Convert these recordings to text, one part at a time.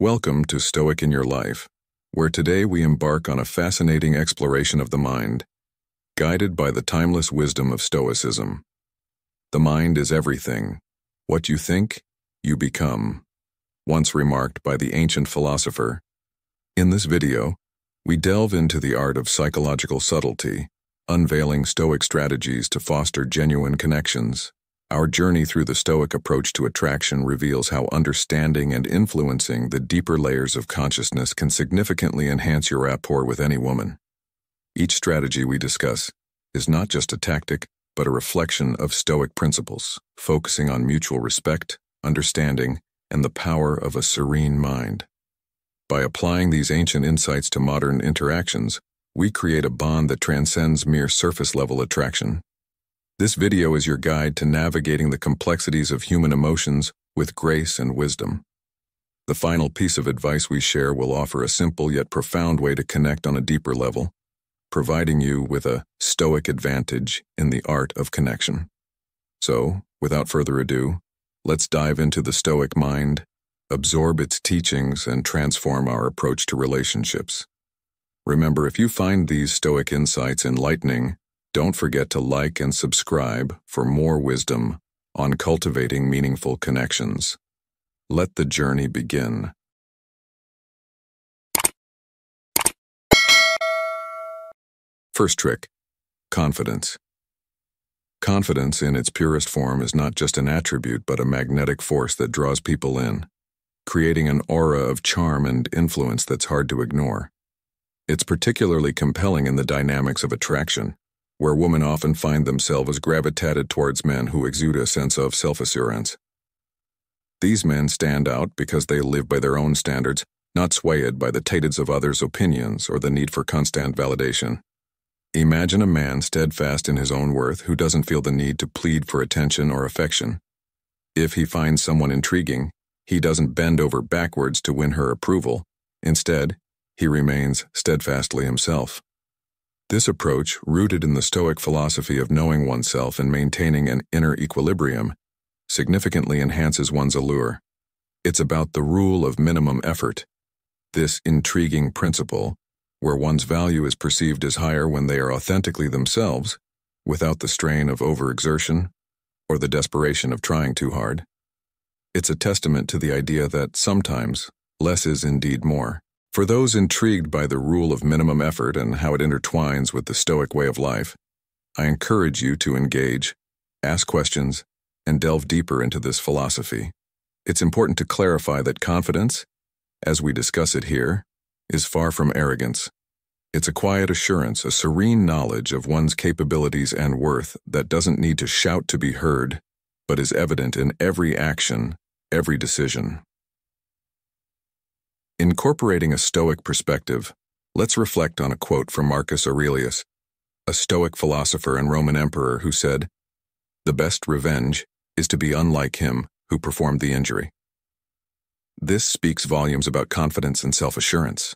Welcome to Stoic in Your Life, where today we embark on a fascinating exploration of the mind, guided by the timeless wisdom of Stoicism. The mind is everything. What you think, you become, once remarked by the ancient philosopher. In this video, we delve into the art of psychological subtlety, unveiling Stoic strategies to foster genuine connections. Our journey through the Stoic approach to attraction reveals how understanding and influencing the deeper layers of consciousness can significantly enhance your rapport with any woman. Each strategy we discuss is not just a tactic, but a reflection of Stoic principles, focusing on mutual respect, understanding, and the power of a serene mind. By applying these ancient insights to modern interactions, we create a bond that transcends mere surface-level attraction. This video is your guide to navigating the complexities of human emotions with grace and wisdom. The final piece of advice we share will offer a simple yet profound way to connect on a deeper level, providing you with a Stoic advantage in the art of connection. So, without further ado, let's dive into the Stoic mind, absorb its teachings, and transform our approach to relationships. Remember, if you find these Stoic insights enlightening, don't forget to like and subscribe for more wisdom on cultivating meaningful connections. Let the journey begin. First trick: confidence. Confidence in its purest form is not just an attribute but a magnetic force that draws people in, creating an aura of charm and influence that's hard to ignore. It's particularly compelling in the dynamics of attraction, where women often find themselves gravitated towards men who exude a sense of self-assurance. These men stand out because they live by their own standards, not swayed by the tides of others' opinions or the need for constant validation. Imagine a man steadfast in his own worth who doesn't feel the need to plead for attention or affection. If he finds someone intriguing, he doesn't bend over backwards to win her approval. Instead, he remains steadfastly himself. This approach, rooted in the Stoic philosophy of knowing oneself and maintaining an inner equilibrium, significantly enhances one's allure. It's about the rule of minimum effort. This intriguing principle, where one's value is perceived as higher when they are authentically themselves, without the strain of overexertion or the desperation of trying too hard. It's a testament to the idea that sometimes less is indeed more. For those intrigued by the rule of minimum effort and how it intertwines with the Stoic way of life, I encourage you to engage, ask questions, and delve deeper into this philosophy. It's important to clarify that confidence, as we discuss it here, is far from arrogance. It's a quiet assurance, a serene knowledge of one's capabilities and worth that doesn't need to shout to be heard, but is evident in every action, every decision. Incorporating a Stoic perspective, let's reflect on a quote from Marcus Aurelius, a Stoic philosopher and Roman emperor who said, "The best revenge is to be unlike him who performed the injury." This speaks volumes about confidence and self-assurance.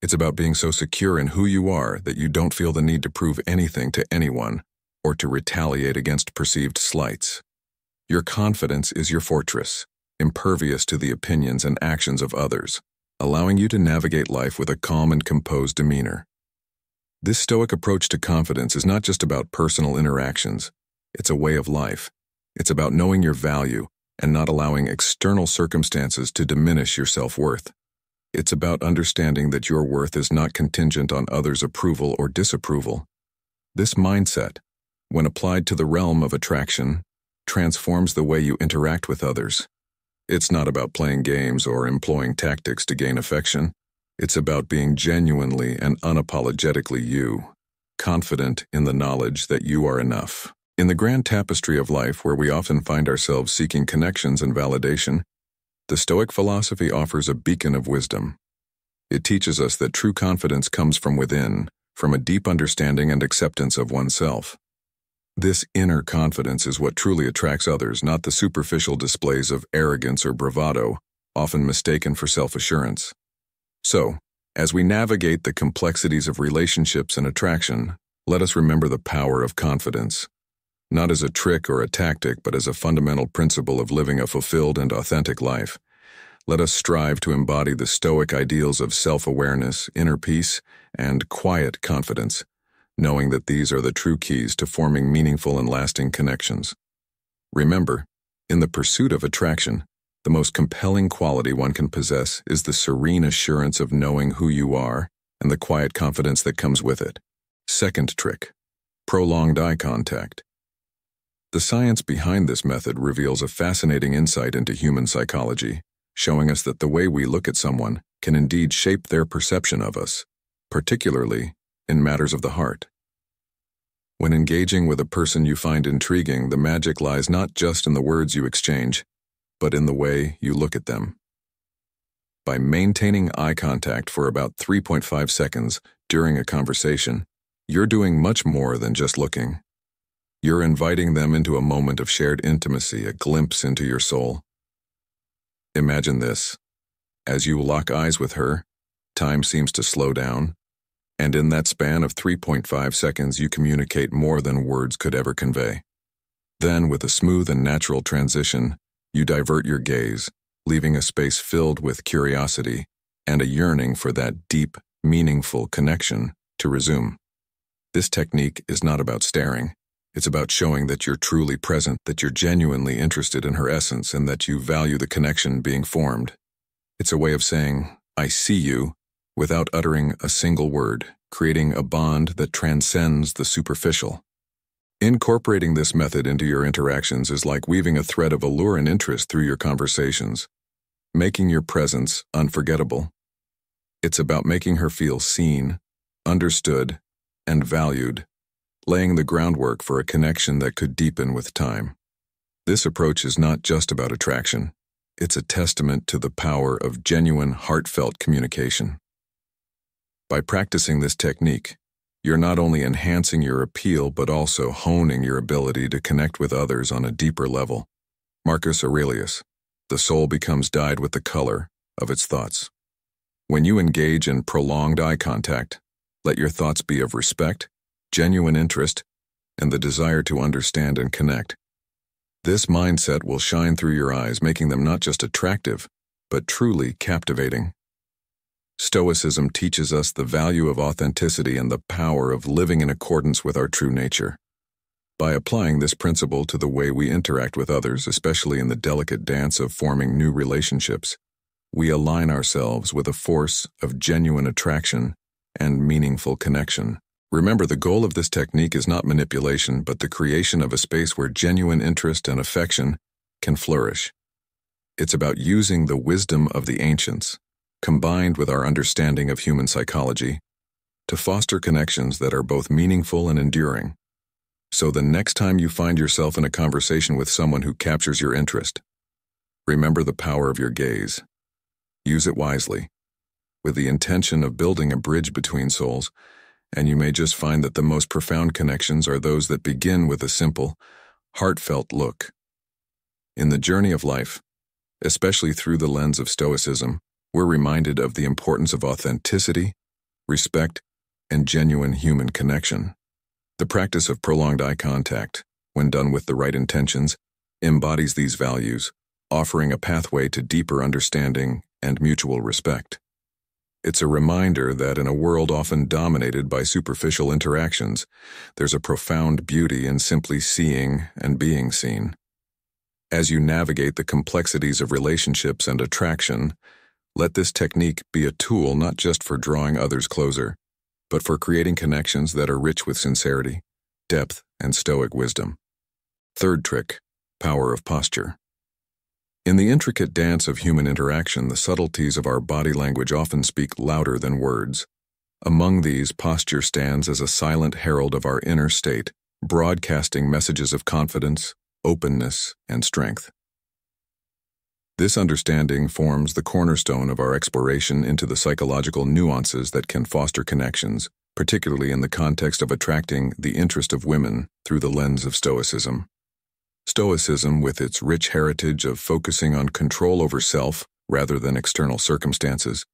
It's about being so secure in who you are that you don't feel the need to prove anything to anyone or to retaliate against perceived slights. Your confidence is your fortress, impervious to the opinions and actions of others, allowing you to navigate life with a calm and composed demeanor. This Stoic approach to confidence is not just about personal interactions. It's a way of life. It's about knowing your value and not allowing external circumstances to diminish your self-worth. It's about understanding that your worth is not contingent on others' approval or disapproval. This mindset, when applied to the realm of attraction, transforms the way you interact with others. It's not about playing games or employing tactics to gain affection. It's about being genuinely and unapologetically you, confident in the knowledge that you are enough. In the grand tapestry of life, where we often find ourselves seeking connections and validation, the Stoic philosophy offers a beacon of wisdom. It teaches us that true confidence comes from within, from a deep understanding and acceptance of oneself. This inner confidence is what truly attracts others, not the superficial displays of arrogance or bravado, often mistaken for self-assurance. So, as we navigate the complexities of relationships and attraction, let us remember the power of confidence. not as a trick or a tactic, but as a fundamental principle of living a fulfilled and authentic life. let us strive to embody the Stoic ideals of self-awareness, inner peace, and quiet confidence, knowing that these are the true keys to forming meaningful and lasting connections. Remember, in the pursuit of attraction, the most compelling quality one can possess is the serene assurance of knowing who you are and the quiet confidence that comes with it. Second trick, prolonged eye contact. The science behind this method reveals a fascinating insight into human psychology, showing us that the way we look at someone can indeed shape their perception of us, particularly in matters of the heart. When engaging with a person you find intriguing, the magic lies not just in the words you exchange, but in the way you look at them. By maintaining eye contact for about 3.5 seconds during a conversation, you're doing much more than just looking. You're inviting them into a moment of shared intimacy, a glimpse into your soul. Imagine this. As you lock eyes with her, time seems to slow down, and in that span of 3.5 seconds you communicate more than words could ever convey. Then, with a smooth and natural transition, you divert your gaze, leaving a space filled with curiosity and a yearning for that deep, meaningful connection to resume. This technique is not about staring. It's about showing that you're truly present, that you're genuinely interested in her essence, and that you value the connection being formed. It's a way of saying, "I see you," without uttering a single word, creating a bond that transcends the superficial. Incorporating this method into your interactions is like weaving a thread of allure and interest through your conversations, making your presence unforgettable. It's about making her feel seen, understood, and valued, laying the groundwork for a connection that could deepen with time. This approach is not just about attraction. It's a testament to the power of genuine, heartfelt communication. By practicing this technique, you're not only enhancing your appeal but also honing your ability to connect with others on a deeper level. Marcus Aurelius, the soul becomes dyed with the color of its thoughts. When you engage in prolonged eye contact, let your thoughts be of respect, genuine interest, and the desire to understand and connect. This mindset will shine through your eyes, making them not just attractive, but truly captivating. Stoicism teaches us the value of authenticity and the power of living in accordance with our true nature. By applying this principle to the way we interact with others, especially in the delicate dance of forming new relationships, we align ourselves with a force of genuine attraction and meaningful connection. Remember, the goal of this technique is not manipulation, but the creation of a space where genuine interest and affection can flourish. It's about using the wisdom of the ancients, combined with our understanding of human psychology, to foster connections that are both meaningful and enduring. So the next time you find yourself in a conversation with someone who captures your interest, remember the power of your gaze. Use it wisely, with the intention of building a bridge between souls, and you may just find that the most profound connections are those that begin with a simple, heartfelt look. In the journey of life, especially through the lens of Stoicism, we're reminded of the importance of authenticity, respect, and genuine human connection. The practice of prolonged eye contact, when done with the right intentions, embodies these values, offering a pathway to deeper understanding and mutual respect. It's a reminder that in a world often dominated by superficial interactions, there's a profound beauty in simply seeing and being seen. As you navigate the complexities of relationships and attraction, let this technique be a tool not just for drawing others closer, but for creating connections that are rich with sincerity, depth, and stoic wisdom. Third trick, power of posture. In the intricate dance of human interaction, the subtleties of our body language often speak louder than words. Among these, posture stands as a silent herald of our inner state, broadcasting messages of confidence, openness, and strength. This understanding forms the cornerstone of our exploration into the psychological nuances that can foster connections, particularly in the context of attracting the interest of women through the lens of Stoicism. Stoicism, with its rich heritage of focusing on control over self rather than external circumstances,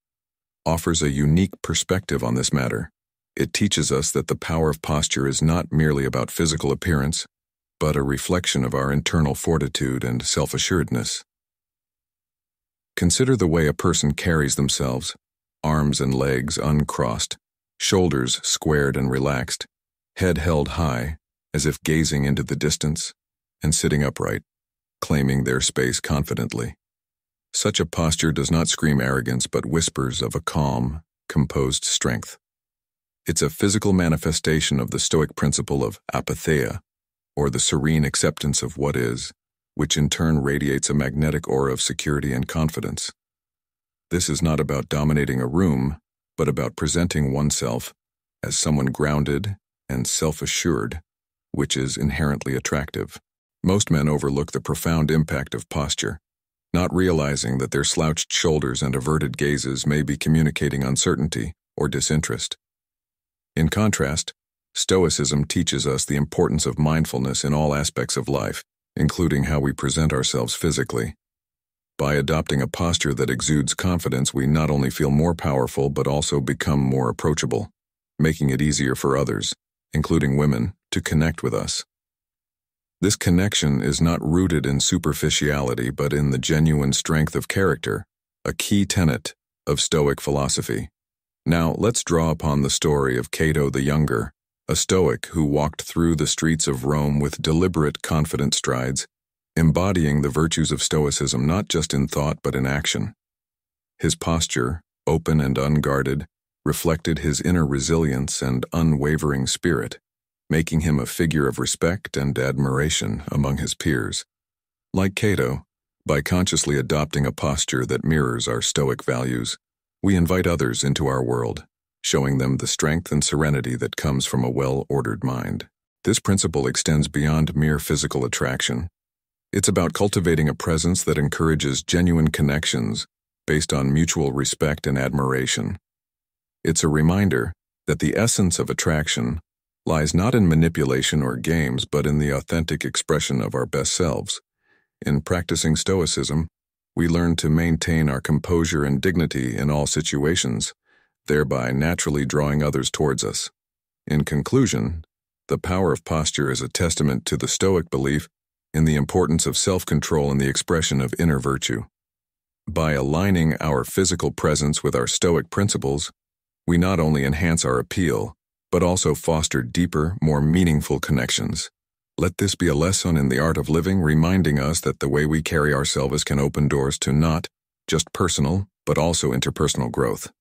offers a unique perspective on this matter. It teaches us that the power of posture is not merely about physical appearance, but a reflection of our internal fortitude and self-assuredness. Consider the way a person carries themselves, arms and legs uncrossed, shoulders squared and relaxed, head held high, as if gazing into the distance, and sitting upright, claiming their space confidently. Such a posture does not scream arrogance but whispers of a calm, composed strength. It's a physical manifestation of the Stoic principle of apatheia, or the serene acceptance of what is, which in turn radiates a magnetic aura of security and confidence. This is not about dominating a room, but about presenting oneself as someone grounded and self-assured, which is inherently attractive. Most men overlook the profound impact of posture, not realizing that their slouched shoulders and averted gazes may be communicating uncertainty or disinterest. In contrast, Stoicism teaches us the importance of mindfulness in all aspects of life, including how we present ourselves physically. By adopting a posture that exudes confidence, we not only feel more powerful but also become more approachable, making it easier for others, including women, to connect with us. This connection is not rooted in superficiality but in the genuine strength of character, a key tenet of Stoic philosophy. Now, let's draw upon the story of Cato the Younger, a Stoic who walked through the streets of Rome with deliberate, confident strides, embodying the virtues of Stoicism not just in thought but in action. His posture, open and unguarded, reflected his inner resilience and unwavering spirit, making him a figure of respect and admiration among his peers. Like Cato, by consciously adopting a posture that mirrors our Stoic values, we invite others into our world, showing them the strength and serenity that comes from a well-ordered mind. This principle extends beyond mere physical attraction. It's about cultivating a presence that encourages genuine connections based on mutual respect and admiration. It's a reminder that the essence of attraction lies not in manipulation or games but in the authentic expression of our best selves. In practicing Stoicism, we learn to maintain our composure and dignity in all situations, thereby naturally drawing others towards us. In conclusion, the power of posture is a testament to the Stoic belief in the importance of self-control and the expression of inner virtue. By aligning our physical presence with our Stoic principles, we not only enhance our appeal, but also foster deeper, more meaningful connections. Let this be a lesson in the art of living, reminding us that the way we carry ourselves can open doors to not just personal, but also interpersonal growth.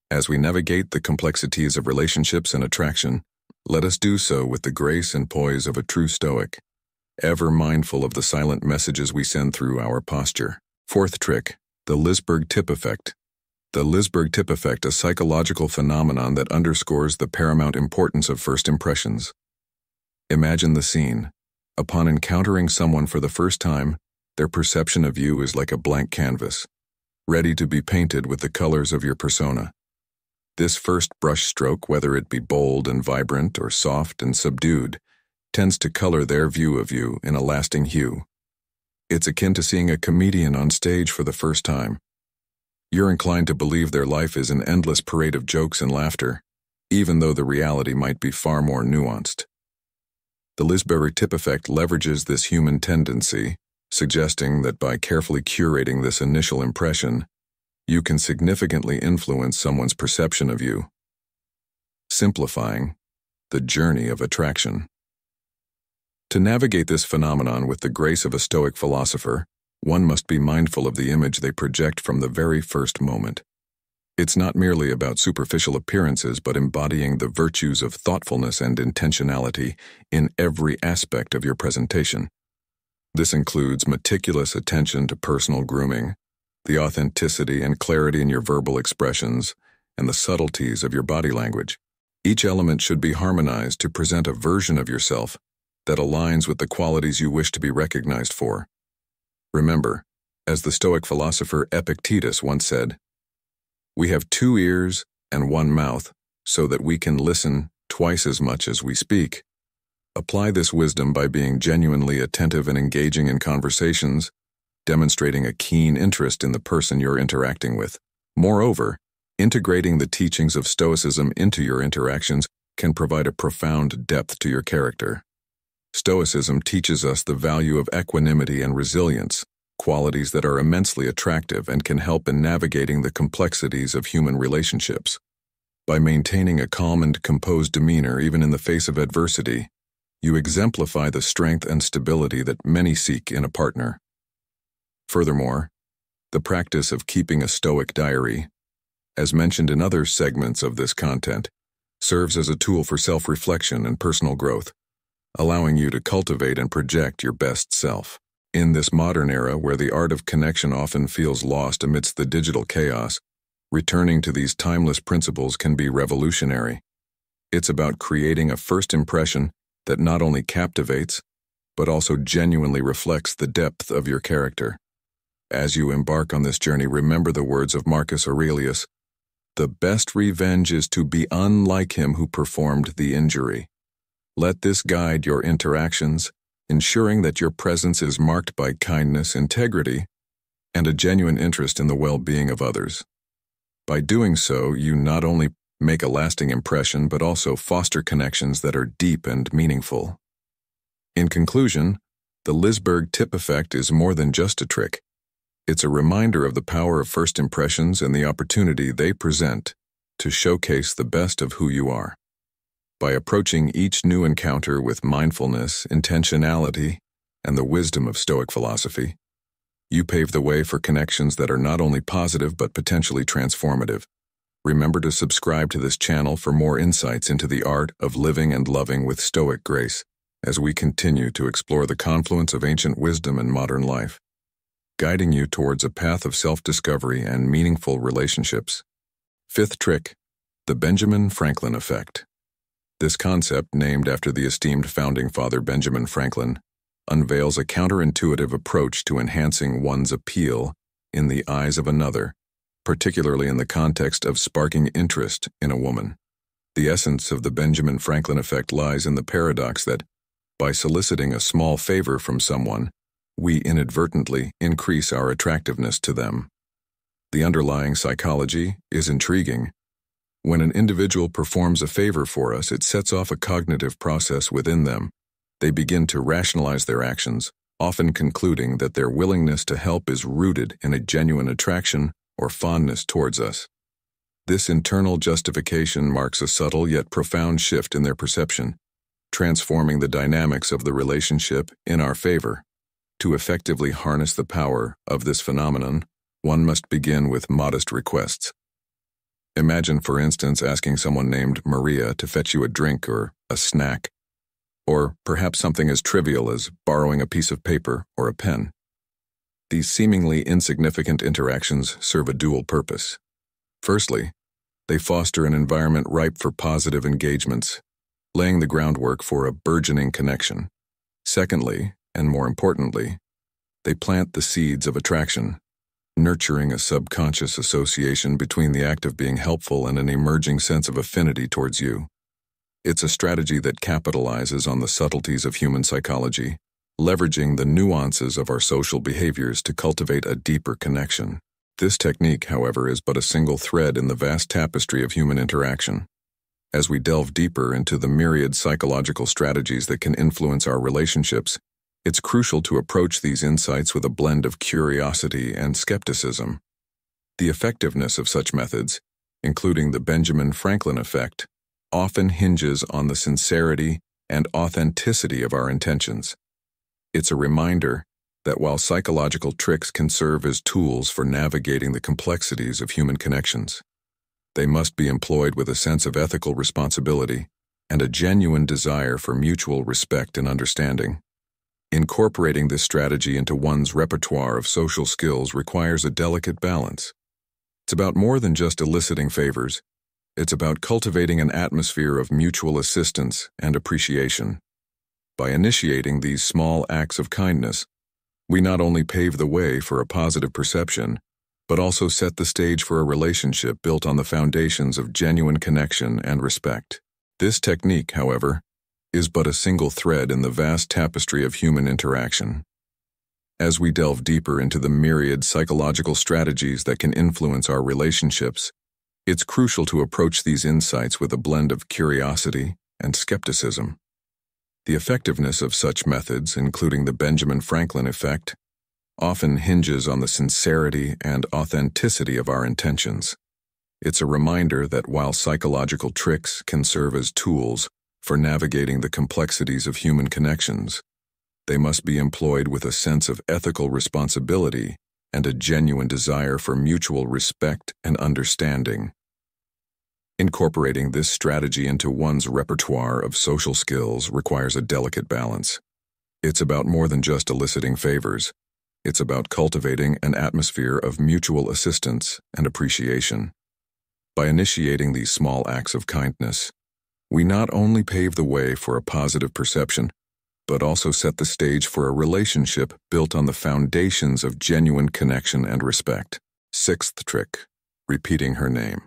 As we navigate the complexities of relationships and attraction, let us do so with the grace and poise of a true Stoic, ever mindful of the silent messages we send through our posture. Fourth trick, the Lisberg Tip Effect. The Lisberg Tip Effect, a psychological phenomenon that underscores the paramount importance of first impressions. Imagine the scene. Upon encountering someone for the first time, their perception of you is like a blank canvas, ready to be painted with the colors of your persona. This first brush stroke, whether it be bold and vibrant or soft and subdued, tends to color their view of you in a lasting hue. It's akin to seeing a comedian on stage for the first time. You're inclined to believe their life is an endless parade of jokes and laughter, even though the reality might be far more nuanced. The Lisberg Tip Effect leverages this human tendency, suggesting that by carefully curating this initial impression, you can significantly influence someone's perception of you. Simplifying the journey of attraction. To navigate this phenomenon with the grace of a Stoic philosopher, one must be mindful of the image they project from the very first moment. It's not merely about superficial appearances but embodying the virtues of thoughtfulness and intentionality in every aspect of your presentation. This includes meticulous attention to personal grooming, the authenticity and clarity in your verbal expressions, and the subtleties of your body language. Each element should be harmonized to present a version of yourself that aligns with the qualities you wish to be recognized for. Remember, as the Stoic philosopher Epictetus once said, "We have 2 ears and 1 mouth so that we can listen twice as much as we speak." Apply this wisdom by being genuinely attentive and engaging in conversations, demonstrating a keen interest in the person you're interacting with. Moreover, integrating the teachings of Stoicism into your interactions can provide a profound depth to your character. Stoicism teaches us the value of equanimity and resilience, qualities that are immensely attractive and can help in navigating the complexities of human relationships. By maintaining a calm and composed demeanor even in the face of adversity, you exemplify the strength and stability that many seek in a partner. Furthermore, the practice of keeping a Stoic diary, as mentioned in other segments of this content, serves as a tool for self-reflection and personal growth, allowing you to cultivate and project your best self. In this modern era where the art of connection often feels lost amidst the digital chaos, returning to these timeless principles can be revolutionary. It's about creating a first impression that not only captivates, but also genuinely reflects the depth of your character. As you embark on this journey, remember the words of Marcus Aurelius, "The best revenge is to be unlike him who performed the injury." Let this guide your interactions, ensuring that your presence is marked by kindness, integrity, and a genuine interest in the well-being of others. By doing so, you not only make a lasting impression, but also foster connections that are deep and meaningful. In conclusion, the Lisberg Tip Effect is more than just a trick. It's a reminder of the power of first impressions and the opportunity they present to showcase the best of who you are. By approaching each new encounter with mindfulness, intentionality, and the wisdom of Stoic philosophy, you pave the way for connections that are not only positive but potentially transformative. Remember to subscribe to this channel for more insights into the art of living and loving with Stoic grace as we continue to explore the confluence of ancient wisdom and modern life, guiding you towards a path of self-discovery and meaningful relationships. Fifth trick, the Benjamin Franklin effect. This concept, named after the esteemed founding father Benjamin Franklin, unveils a counterintuitive approach to enhancing one's appeal in the eyes of another, particularly in the context of sparking interest in a woman. The essence of the Benjamin Franklin effect lies in the paradox that, by soliciting a small favor from someone, we inadvertently increase our attractiveness to them. The underlying psychology is intriguing. When an individual performs a favor for us, it sets off a cognitive process within them. They begin to rationalize their actions, often concluding that their willingness to help is rooted in a genuine attraction or fondness towards us. This internal justification marks a subtle yet profound shift in their perception, transforming the dynamics of the relationship in our favor. To effectively harness the power of this phenomenon, one must begin with modest requests. Imagine, for instance, asking someone named Maria to fetch you a drink or a snack, or perhaps something as trivial as borrowing a piece of paper or a pen. These seemingly insignificant interactions serve a dual purpose. Firstly, they foster an environment ripe for positive engagements, laying the groundwork for a burgeoning connection. Secondly, and more importantly, they plant the seeds of attraction, nurturing a subconscious association between the act of being helpful and an emerging sense of affinity towards you. It's a strategy that capitalizes on the subtleties of human psychology, leveraging the nuances of our social behaviors to cultivate a deeper connection. This technique, however, is but a single thread in the vast tapestry of human interaction. As we delve deeper into the myriad psychological strategies that can influence our relationships, it's crucial to approach these insights with a blend of curiosity and skepticism. The effectiveness of such methods, including the Benjamin Franklin effect, often hinges on the sincerity and authenticity of our intentions. It's a reminder that while psychological tricks can serve as tools for navigating the complexities of human connections, they must be employed with a sense of ethical responsibility and a genuine desire for mutual respect and understanding. Incorporating this strategy into one's repertoire of social skills requires a delicate balance. It's about more than just eliciting favors. It's about cultivating an atmosphere of mutual assistance and appreciation. By initiating these small acts of kindness, we not only pave the way for a positive perception, but also set the stage for a relationship built on the foundations of genuine connection and respect. This technique, however, is but a single thread in the vast tapestry of human interaction. As we delve deeper into the myriad psychological strategies that can influence our relationships, it's crucial to approach these insights with a blend of curiosity and skepticism. The effectiveness of such methods, including the Benjamin Franklin effect, often hinges on the sincerity and authenticity of our intentions. It's a reminder that while psychological tricks can serve as tools for navigating the complexities of human connections, they must be employed with a sense of ethical responsibility and a genuine desire for mutual respect and understanding. Incorporating this strategy into one's repertoire of social skills requires a delicate balance. It's about more than just eliciting favors. It's about cultivating an atmosphere of mutual assistance and appreciation. By initiating these small acts of kindness, we not only pave the way for a positive perception, but also set the stage for a relationship built on the foundations of genuine connection and respect. Sixth trick, repeating her name.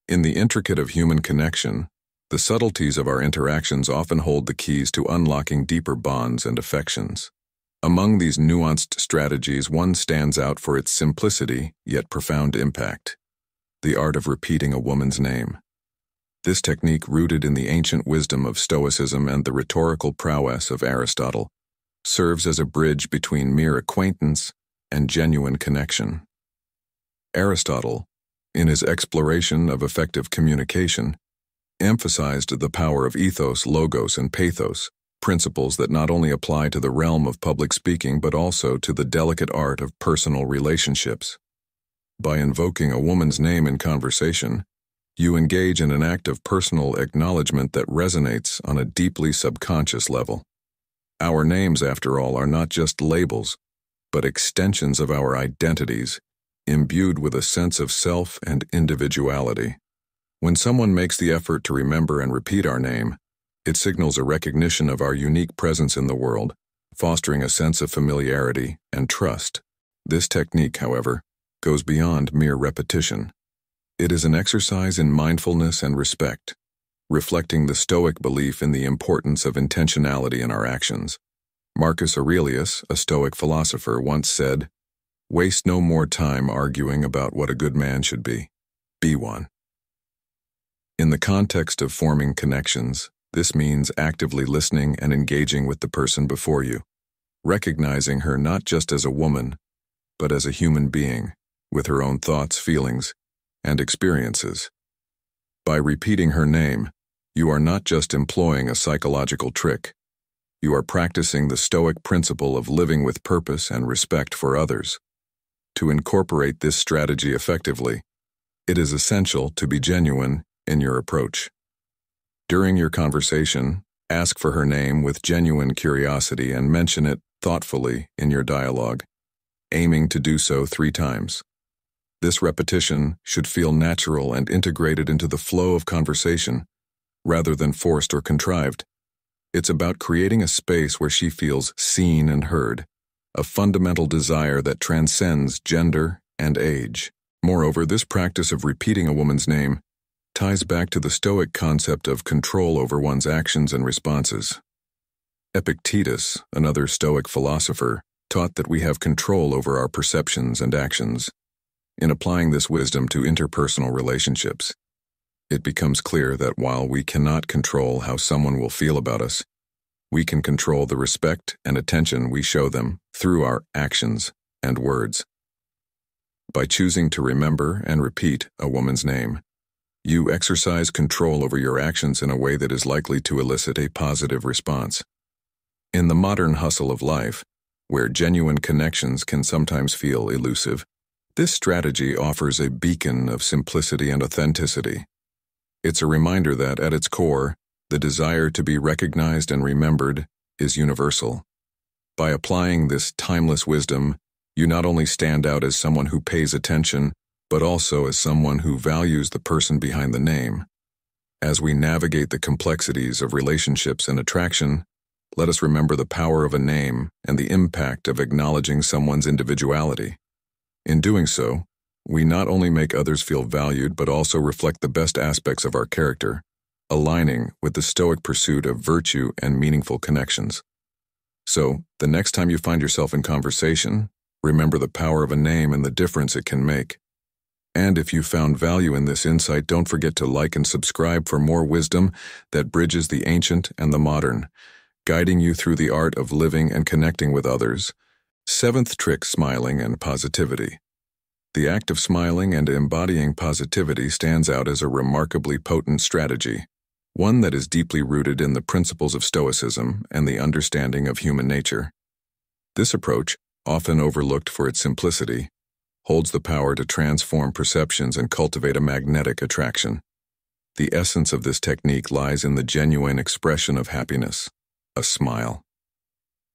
In the intricate of human connection, the subtleties of our interactions often hold the keys to unlocking deeper bonds and affections. Among these nuanced strategies, one stands out for its simplicity yet profound impact: the art of repeating a woman's name. This technique, rooted in the ancient wisdom of Stoicism and the rhetorical prowess of Aristotle, serves as a bridge between mere acquaintance and genuine connection. Aristotle, in his exploration of effective communication, emphasized the power of ethos, logos, and pathos, principles that not only apply to the realm of public speaking but also to the delicate art of personal relationships. By invoking a woman's name in conversation, you engage in an act of personal acknowledgement that resonates on a deeply subconscious level. Our names, after all, are not just labels, but extensions of our identities, imbued with a sense of self and individuality. When someone makes the effort to remember and repeat our name, it signals a recognition of our unique presence in the world, fostering a sense of familiarity and trust. This technique, however, goes beyond mere repetition. It is an exercise in mindfulness and respect, reflecting the Stoic belief in the importance of intentionality in our actions. Marcus Aurelius, a Stoic philosopher, once said, "Waste no more time arguing about what a good man should be. Be one." In the context of forming connections, this means actively listening and engaging with the person before you, recognizing her not just as a woman, but as a human being, with her own thoughts, feelings, and experiences. By repeating her name, you are not just employing a psychological trick. You are practicing the Stoic principle of living with purpose and respect for others. To incorporate this strategy effectively, it is essential to be genuine in your approach. During your conversation, ask for her name with genuine curiosity and mention it thoughtfully in your dialogue, aiming to do so 3 times. This repetition should feel natural and integrated into the flow of conversation, rather than forced or contrived. It's about creating a space where she feels seen and heard, a fundamental desire that transcends gender and age. Moreover, this practice of repeating a woman's name ties back to the Stoic concept of control over one's actions and responses. Epictetus, another Stoic philosopher, taught that we have control over our perceptions and actions. In applying this wisdom to interpersonal relationships, it becomes clear that while we cannot control how someone will feel about us, we can control the respect and attention we show them through our actions and words. By choosing to remember and repeat a woman's name, you exercise control over your actions in a way that is likely to elicit a positive response. In the modern hustle of life, where genuine connections can sometimes feel elusive, this strategy offers a beacon of simplicity and authenticity. It's a reminder that, at its core, the desire to be recognized and remembered is universal. By applying this timeless wisdom, you not only stand out as someone who pays attention, but also as someone who values the person behind the name. As we navigate the complexities of relationships and attraction, let us remember the power of a name and the impact of acknowledging someone's individuality. In doing so, we not only make others feel valued but also reflect the best aspects of our character, aligning with the Stoic pursuit of virtue and meaningful connections. So, the next time you find yourself in conversation, remember the power of a name and the difference it can make. And if you found value in this insight, don't forget to like and subscribe for more wisdom that bridges the ancient and the modern, guiding you through the art of living and connecting with others Seventh trick: smiling and positivity. The act of smiling and embodying positivity stands out as a remarkably potent strategy, one that is deeply rooted in the principles of Stoicism and the understanding of human nature. This approach, often overlooked for its simplicity, holds the power to transform perceptions and cultivate a magnetic attraction. The essence of this technique lies in the genuine expression of happiness, a smile.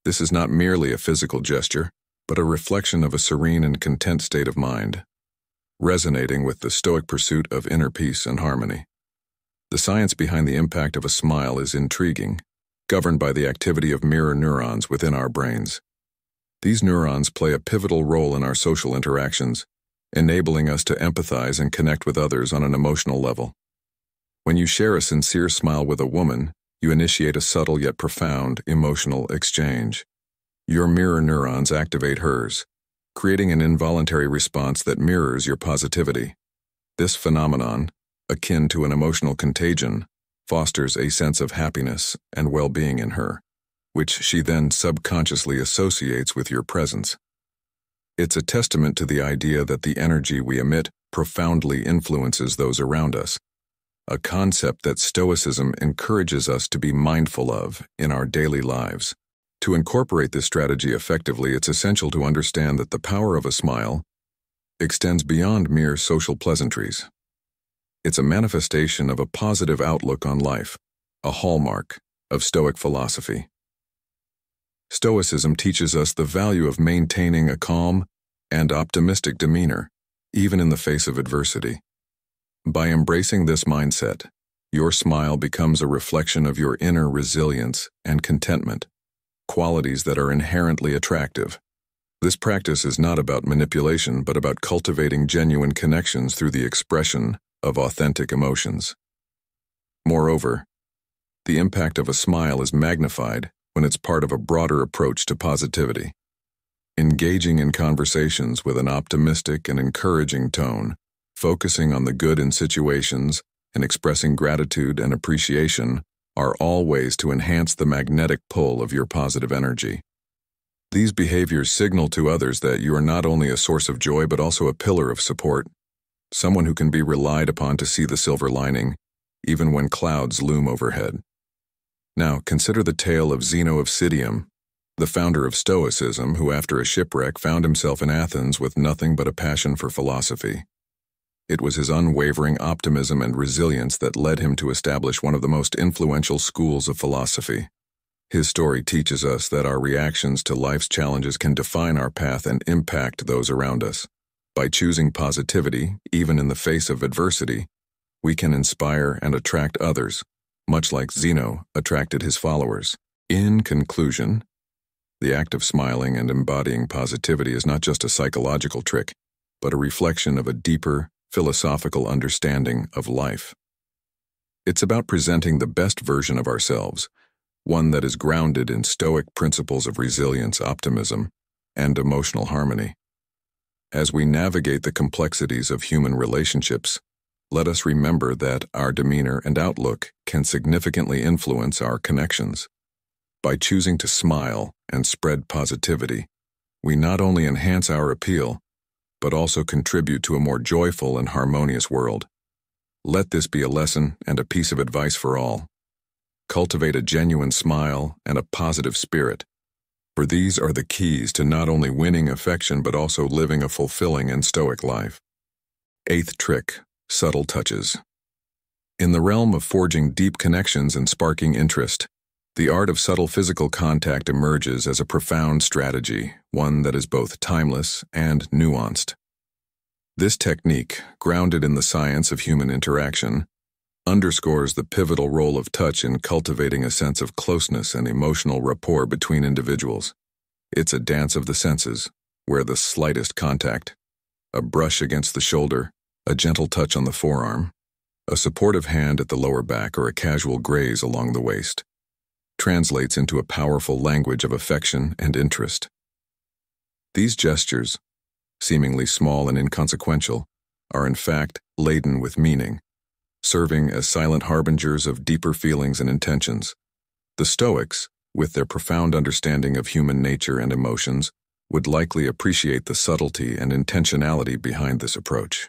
This is not merely a physical gesture, but a reflection of a serene and content state of mind, resonating with the Stoic pursuit of inner peace and harmony. The science behind the impact of a smile is intriguing, governed by the activity of mirror neurons within our brains. These neurons play a pivotal role in our social interactions, enabling us to empathize and connect with others on an emotional level. When you share a sincere smile with a woman, you initiate a subtle yet profound emotional exchange. Your mirror neurons activate hers, creating an involuntary response that mirrors your positivity. This phenomenon, akin to an emotional contagion, fosters a sense of happiness and well-being in her, which she then subconsciously associates with your presence. It's a testament to the idea that the energy we emit profoundly influences those around us, a concept that Stoicism encourages us to be mindful of in our daily lives. To incorporate this strategy effectively, it's essential to understand that the power of a smile extends beyond mere social pleasantries. It's a manifestation of a positive outlook on life, a hallmark of Stoic philosophy. Stoicism teaches us the value of maintaining a calm and optimistic demeanor, even in the face of adversity. By embracing this mindset, your smile becomes a reflection of your inner resilience and contentment, qualities that are inherently attractive. This practice is not about manipulation, but about cultivating genuine connections through the expression of authentic emotions. Moreover, the impact of a smile is magnified when it's part of a broader approach to positivity. Engaging in conversations with an optimistic and encouraging tone, focusing on the good in situations, and expressing gratitude and appreciation are all ways to enhance the magnetic pull of your positive energy. These behaviors signal to others that you are not only a source of joy but also a pillar of support, someone who can be relied upon to see the silver lining, even when clouds loom overhead. Now, consider the tale of Zeno of Citium, the founder of Stoicism, who after a shipwreck found himself in Athens with nothing but a passion for philosophy. It was his unwavering optimism and resilience that led him to establish one of the most influential schools of philosophy. His story teaches us that our reactions to life's challenges can define our path and impact those around us. By choosing positivity, even in the face of adversity, we can inspire and attract others, much like Zeno attracted his followers. In conclusion, the act of smiling and embodying positivity is not just a psychological trick, but a reflection of a deeper, philosophical understanding of life. It's about presenting the best version of ourselves, one that is grounded in Stoic principles of resilience, optimism, and emotional harmony. As we navigate the complexities of human relationships, let us remember that our demeanor and outlook can significantly influence our connections. By choosing to smile and spread positivity, we not only enhance our appeal, but also contribute to a more joyful and harmonious world. Let this be a lesson and a piece of advice for all. Cultivate a genuine smile and a positive spirit, for these are the keys to not only winning affection but also living a fulfilling and Stoic life. Eighth trick: subtle touches. In the realm of forging deep connections and sparking interest, the art of subtle physical contact emerges as a profound strategy, one that is both timeless and nuanced. This technique, grounded in the science of human interaction, underscores the pivotal role of touch in cultivating a sense of closeness and emotional rapport between individuals. It's a dance of the senses, where the slightest contact, a brush against the shoulder, a gentle touch on the forearm, a supportive hand at the lower back, or a casual graze along the waist, translates into a powerful language of affection and interest. These gestures, seemingly small and inconsequential, are in fact laden with meaning, serving as silent harbingers of deeper feelings and intentions. The Stoics, with their profound understanding of human nature and emotions, would likely appreciate the subtlety and intentionality behind this approach.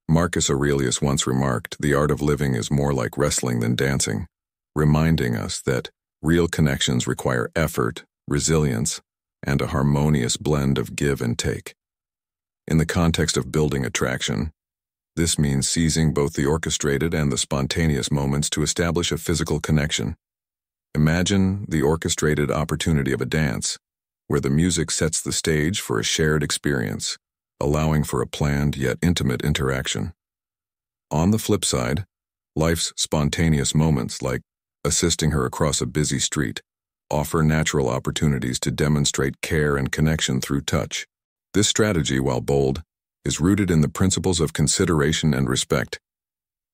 Marcus Aurelius once remarked, "The art of living is more like wrestling than dancing," reminding us that real connections require effort, resilience, and a harmonious blend of give and take. In the context of building attraction, this means seizing both the orchestrated and the spontaneous moments to establish a physical connection. Imagine the orchestrated opportunity of a dance, where the music sets the stage for a shared experience, allowing for a planned yet intimate interaction. On the flip side, life's spontaneous moments, like assisting her across a busy street, offer natural opportunities to demonstrate care and connection through touch. This strategy, while bold, is rooted in the principles of consideration and respect,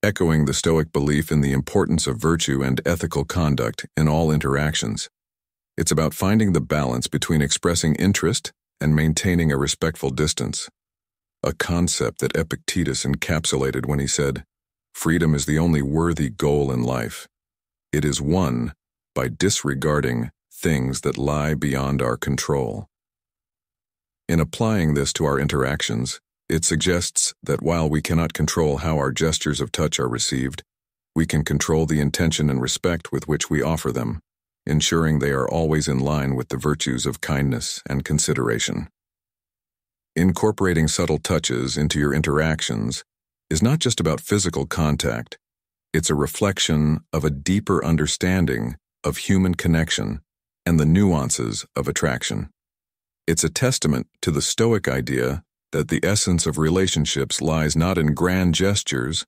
echoing the Stoic belief in the importance of virtue and ethical conduct in all interactions. It's about finding the balance between expressing interest and maintaining a respectful distance, a concept that Epictetus encapsulated when he said, "Freedom is the only worthy goal in life. It is won by disregarding things that lie beyond our control." In applying this to our interactions, it suggests that while we cannot control how our gestures of touch are received, we can control the intention and respect with which we offer them, ensuring they are always in line with the virtues of kindness and consideration. Incorporating subtle touches into your interactions is not just about physical contact. It's a reflection of a deeper understanding of human connection and the nuances of attraction. It's a testament to the Stoic idea that the essence of relationships lies not in grand gestures,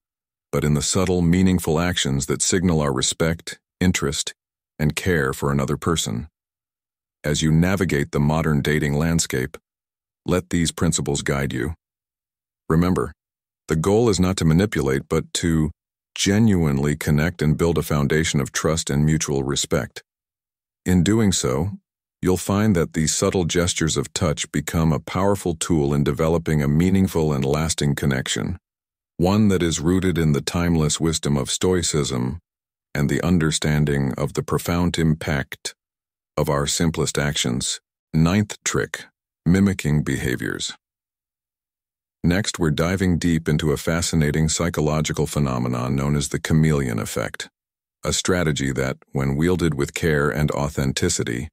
but in the subtle, meaningful actions that signal our respect, interest, and care for another person. As you navigate the modern dating landscape, let these principles guide you. Remember, the goal is not to manipulate, but to genuinely connect and build a foundation of trust and mutual respect. In doing so, you'll find that these subtle gestures of touch become a powerful tool in developing a meaningful and lasting connection, one that is rooted in the timeless wisdom of Stoicism and the understanding of the profound impact of our simplest actions. Ninth trick, mimicking behaviors. Next, we're diving deep into a fascinating psychological phenomenon known as the chameleon effect, a strategy that, when wielded with care and authenticity,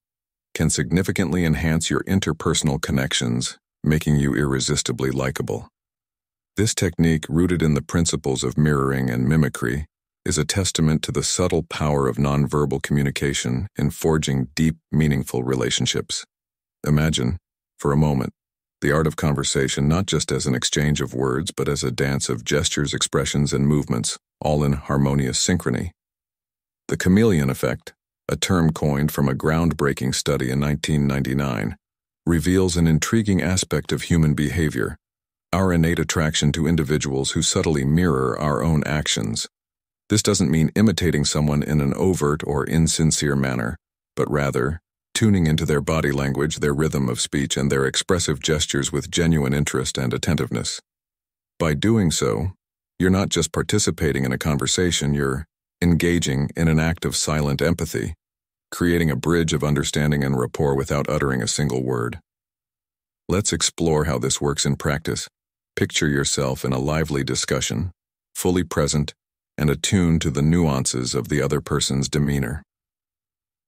can significantly enhance your interpersonal connections, making you irresistibly likable. This technique, rooted in the principles of mirroring and mimicry, is a testament to the subtle power of nonverbal communication in forging deep, meaningful relationships. Imagine, for a moment, the art of conversation not just as an exchange of words, but as a dance of gestures, expressions, and movements, all in harmonious synchrony. The chameleon effect, a term coined from a groundbreaking study in 1999, reveals an intriguing aspect of human behavior, our innate attraction to individuals who subtly mirror our own actions. This doesn't mean imitating someone in an overt or insincere manner, but rather tuning into their body language, their rhythm of speech, and their expressive gestures with genuine interest and attentiveness. By doing so, you're not just participating in a conversation, you're engaging in an act of silent empathy, creating a bridge of understanding and rapport without uttering a single word. Let's explore how this works in practice. Picture yourself in a lively discussion, fully present and attuned to the nuances of the other person's demeanor.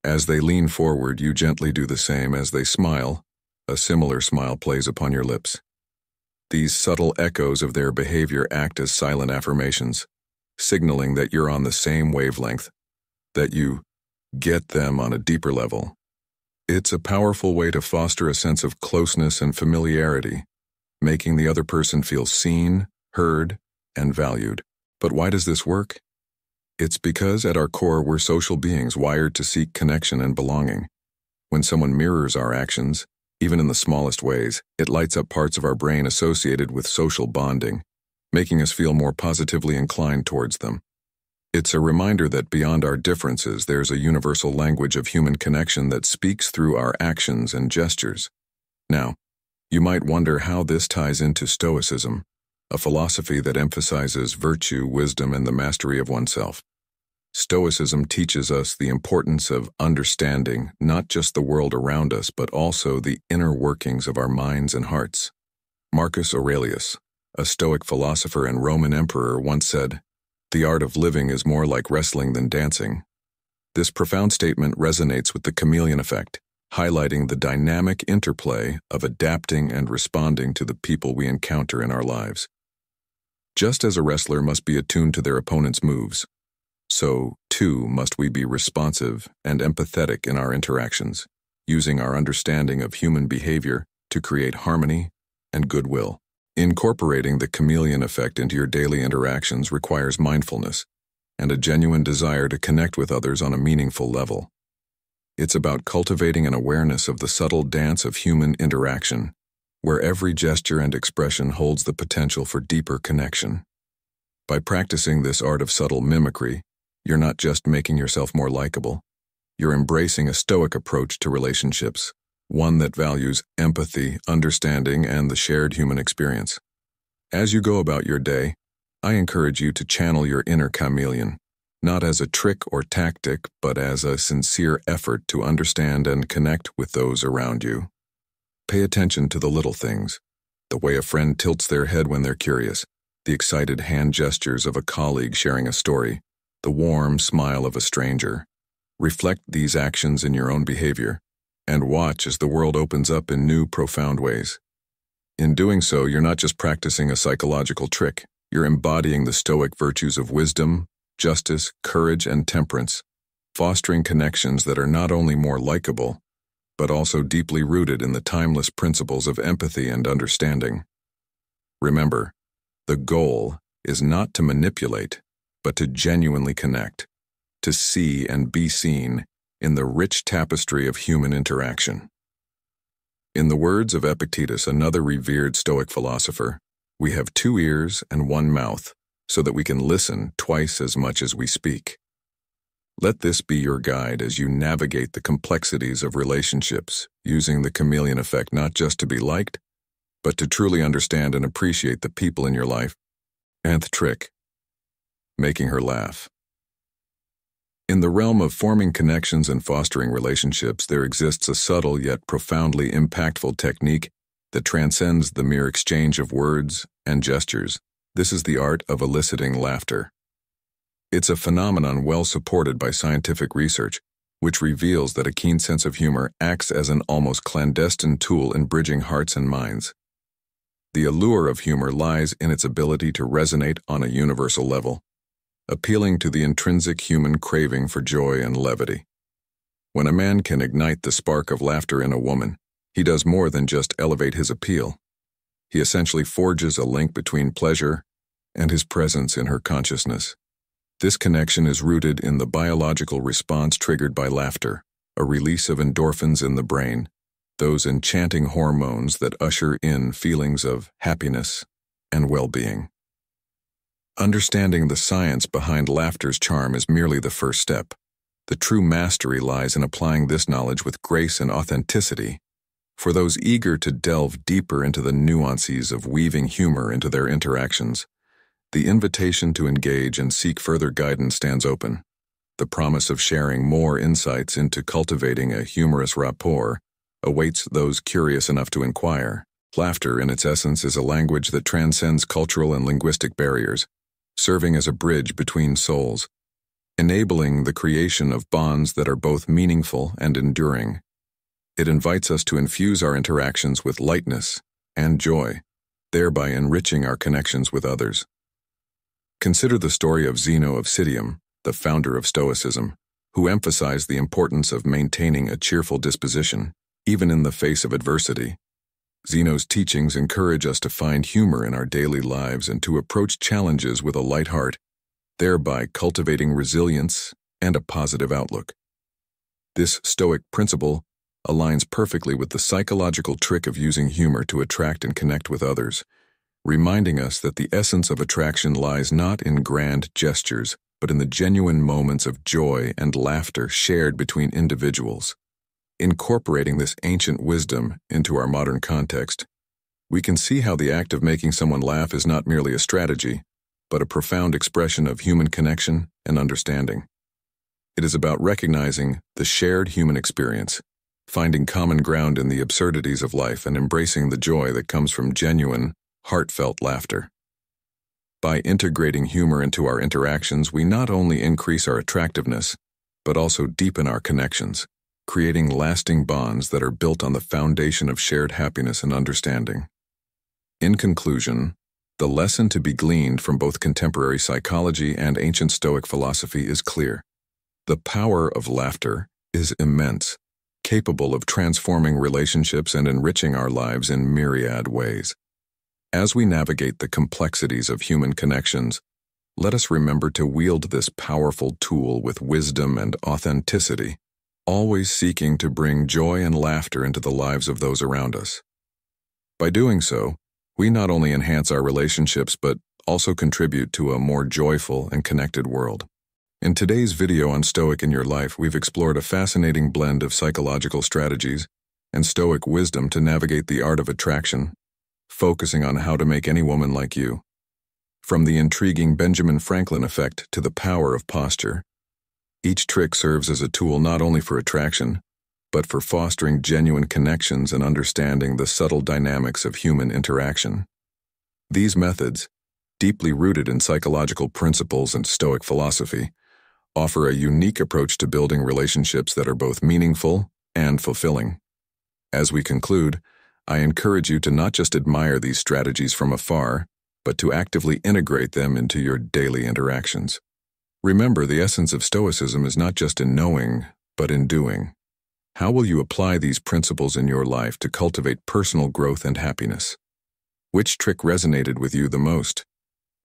As they lean forward, you gently do the same. As they smile, a similar smile plays upon your lips. These subtle echoes of their behavior act as silent affirmations, signaling that you're on the same wavelength, that you get them on a deeper level. It's a powerful way to foster a sense of closeness and familiarity, making the other person feel seen, heard, and valued. But why does this work? It's because at our core we're social beings wired to seek connection and belonging. When someone mirrors our actions, even in the smallest ways, it lights up parts of our brain associated with social bonding, making us feel more positively inclined towards them. It's a reminder that beyond our differences, there's a universal language of human connection that speaks through our actions and gestures. Now, you might wonder how this ties into Stoicism, a philosophy that emphasizes virtue, wisdom, and the mastery of oneself. Stoicism teaches us the importance of understanding not just the world around us, but also the inner workings of our minds and hearts. Marcus Aurelius, a Stoic philosopher and Roman emperor, once said, "The art of living is more like wrestling than dancing." This profound statement resonates with the chameleon effect, highlighting the dynamic interplay of adapting and responding to the people we encounter in our lives. Just as a wrestler must be attuned to their opponent's moves, so, too, must we be responsive and empathetic in our interactions, using our understanding of human behavior to create harmony and goodwill. Incorporating the chameleon effect into your daily interactions requires mindfulness and a genuine desire to connect with others on a meaningful level. It's about cultivating an awareness of the subtle dance of human interaction, where every gesture and expression holds the potential for deeper connection. By practicing this art of subtle mimicry, you're not just making yourself more likable, you're embracing a Stoic approach to relationships, one that values empathy, understanding, and the shared human experience. As you go about your day, I encourage you to channel your inner chameleon, not as a trick or tactic, but as a sincere effort to understand and connect with those around you. Pay attention to the little things, the way a friend tilts their head when they're curious, the excited hand gestures of a colleague sharing a story, the warm smile of a stranger. Reflect these actions in your own behavior, and watch as the world opens up in new, profound ways. In doing so, you're not just practicing a psychological trick, you're embodying the Stoic virtues of wisdom, justice, courage, and temperance, fostering connections that are not only more likable, but also deeply rooted in the timeless principles of empathy and understanding. Remember, the goal is not to manipulate, but to genuinely connect, to see and be seen in the rich tapestry of human interaction. In the words of Epictetus, another revered Stoic philosopher, we have 2 ears and 1 mouth, so that we can listen twice as much as we speak. Let this be your guide as you navigate the complexities of relationships, using the chameleon effect not just to be liked, but to truly understand and appreciate the people in your life. Nth trick, making her laugh. In the realm of forming connections and fostering relationships, there exists a subtle yet profoundly impactful technique that transcends the mere exchange of words and gestures. This is the art of eliciting laughter. It's a phenomenon well supported by scientific research, which reveals that a keen sense of humor acts as an almost clandestine tool in bridging hearts and minds. The allure of humor lies in its ability to resonate on a universal level, appealing to the intrinsic human craving for joy and levity. When a man can ignite the spark of laughter in a woman, he does more than just elevate his appeal. He essentially forges a link between pleasure and his presence in her consciousness. This connection is rooted in the biological response triggered by laughter, a release of endorphins in the brain, those enchanting hormones that usher in feelings of happiness and well-being. Understanding the science behind laughter's charm is merely the first step. The true mastery lies in applying this knowledge with grace and authenticity. For those eager to delve deeper into the nuances of weaving humor into their interactions, the invitation to engage and seek further guidance stands open. The promise of sharing more insights into cultivating a humorous rapport awaits those curious enough to inquire. Laughter, in its essence, is a language that transcends cultural and linguistic barriers, serving as a bridge between souls, enabling the creation of bonds that are both meaningful and enduring. It invites us to infuse our interactions with lightness and joy, thereby enriching our connections with others. Consider the story of Zeno of Citium, the founder of Stoicism, who emphasized the importance of maintaining a cheerful disposition, even in the face of adversity. Zeno's teachings encourage us to find humor in our daily lives and to approach challenges with a light heart, thereby cultivating resilience and a positive outlook. This Stoic principle aligns perfectly with the psychological trick of using humor to attract and connect with others, reminding us that the essence of attraction lies not in grand gestures, but in the genuine moments of joy and laughter shared between individuals. Incorporating this ancient wisdom into our modern context, we can see how the act of making someone laugh is not merely a strategy, but a profound expression of human connection and understanding. It is about recognizing the shared human experience, finding common ground in the absurdities of life, and embracing the joy that comes from genuine, heartfelt laughter. By integrating humor into our interactions, we not only increase our attractiveness, but also deepen our connections, creating lasting bonds that are built on the foundation of shared happiness and understanding. In conclusion, the lesson to be gleaned from both contemporary psychology and ancient Stoic philosophy is clear. The power of laughter is immense, capable of transforming relationships and enriching our lives in myriad ways. As we navigate the complexities of human connections, let us remember to wield this powerful tool with wisdom and authenticity, always seeking to bring joy and laughter into the lives of those around us. By doing so, we not only enhance our relationships but also contribute to a more joyful and connected world. In today's video on Stoic in Your Life, we've explored a fascinating blend of psychological strategies and Stoic wisdom to navigate the art of attraction, focusing on how to make any woman like you. From the intriguing Benjamin Franklin effect to the power of posture, each trick serves as a tool not only for attraction, but for fostering genuine connections and understanding the subtle dynamics of human interaction. These methods, deeply rooted in psychological principles and Stoic philosophy, offer a unique approach to building relationships that are both meaningful and fulfilling. As we conclude, I encourage you to not just admire these strategies from afar, but to actively integrate them into your daily interactions. Remember, the essence of Stoicism is not just in knowing, but in doing. How will you apply these principles in your life to cultivate personal growth and happiness? Which trick resonated with you the most?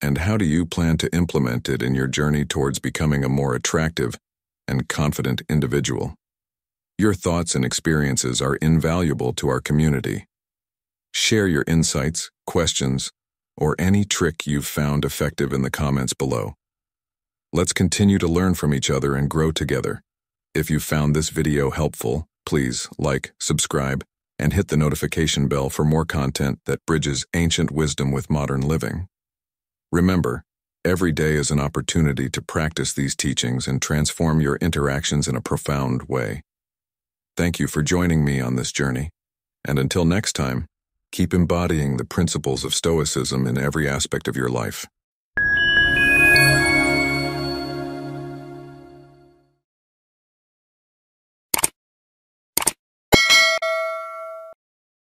And how do you plan to implement it in your journey towards becoming a more attractive and confident individual? Your thoughts and experiences are invaluable to our community. Share your insights, questions, or any trick you've found effective in the comments below. Let's continue to learn from each other and grow together. If you found this video helpful, please like, subscribe, and hit the notification bell for more content that bridges ancient wisdom with modern living. Remember, every day is an opportunity to practice these teachings and transform your interactions in a profound way. Thank you for joining me on this journey, and until next time, keep embodying the principles of Stoicism in every aspect of your life.